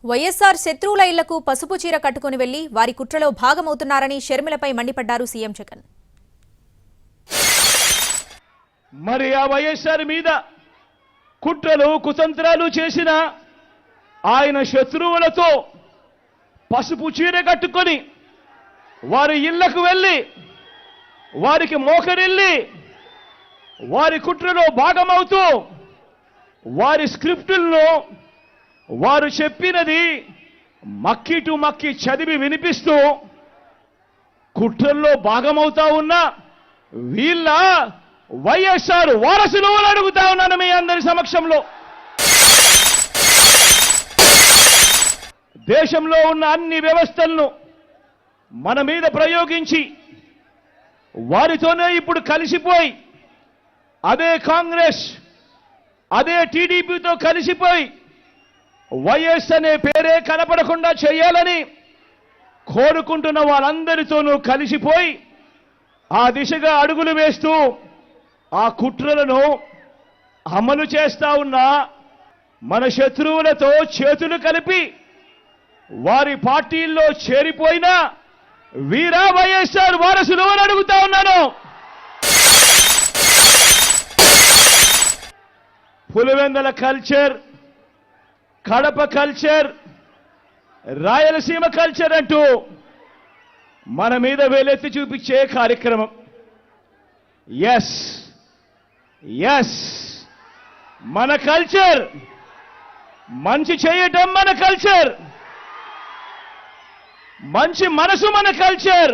వైఎస్ఆర్ శత్రువుల ఇళ్లకు పసుపు చీర కట్టుకుని వెళ్లి వారి కుట్రలో భాగమవుతున్నారని షర్మిలపై మండిపడ్డారు సీఎం జగన్. మరి ఆ వైఎస్ఆర్ మీద కుట్రలు కుతంత్రాలు చేసిన ఆయన శత్రువులతో పసుపు చీర కట్టుకొని వారి ఇళ్లకు వెళ్ళి వారికి మోకరిల్లి వారి కుట్రలో భాగమవుతూ వారి స్క్రిప్టులను వారు చెప్పినది మక్కి టు మక్కి చదివి వినిపిస్తూ కుట్రల్లో భాగమవుతా ఉన్న వీళ్ళ వైఎస్ఆర్ వారసులు అడుగుతా ఉన్నాను మీ అందరి సమక్షంలో. దేశంలో ఉన్న అన్ని వ్యవస్థలను మన మీద ప్రయోగించి వారితోనే ఇప్పుడు కలిసిపోయి అదే కాంగ్రెస్ అదే టీడీపీతో కలిసిపోయి వైఎస్ అనే పేరే కనపడకుండా చేయాలని కోరుకుంటున్న వాళ్ళందరితోనూ కలిసిపోయి ఆ దిశగా అడుగులు వేస్తూ ఆ కుట్రలను అమలు చేస్తా ఉన్న మన శత్రువులతో చేతులు కలిపి వారి పార్టీల్లో చేరిపోయిన వీరా వైఎస్ఆర్ వారసులు అని అడుగుతా ఉన్నాను. Pulivendula culture, Kadapa culture, Rayalaseema culture అంటూ మన మీద వేలెత్తి చూపించే కార్యక్రమం. ఎస్ ఎస్ మన కల్చర్, మంచి చేయటం మన కల్చర్, మంచి మనసు మన కల్చర్,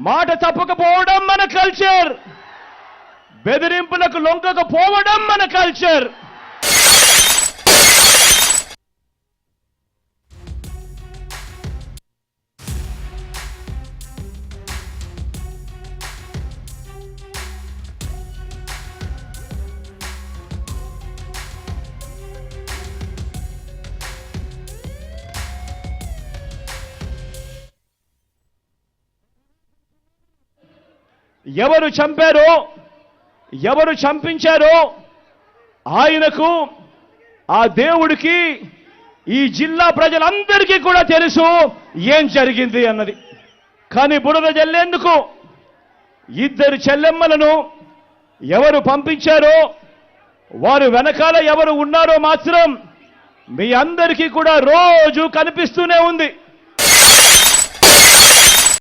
మాట తప్పకపోవడం మన కల్చర్, బెదిరింపులకు లొంగకపోవడం మన కల్చర్. ఎవరు చంపారో ఎవరు చంపించారో ఆయనకు ఆ దేవుడికి ఈ జిల్లా ప్రజలందరికీ కూడా తెలుసు ఏం జరిగింది అన్నది. కానీ బురద జల్లేందుకు ఇద్దరు చెల్లెమ్మలను ఎవరు పంపించారో వారు వెనకాల ఎవరు ఉన్నారో మాత్రం మీ అందరికీ కూడా రోజు కనిపిస్తూనే ఉంది.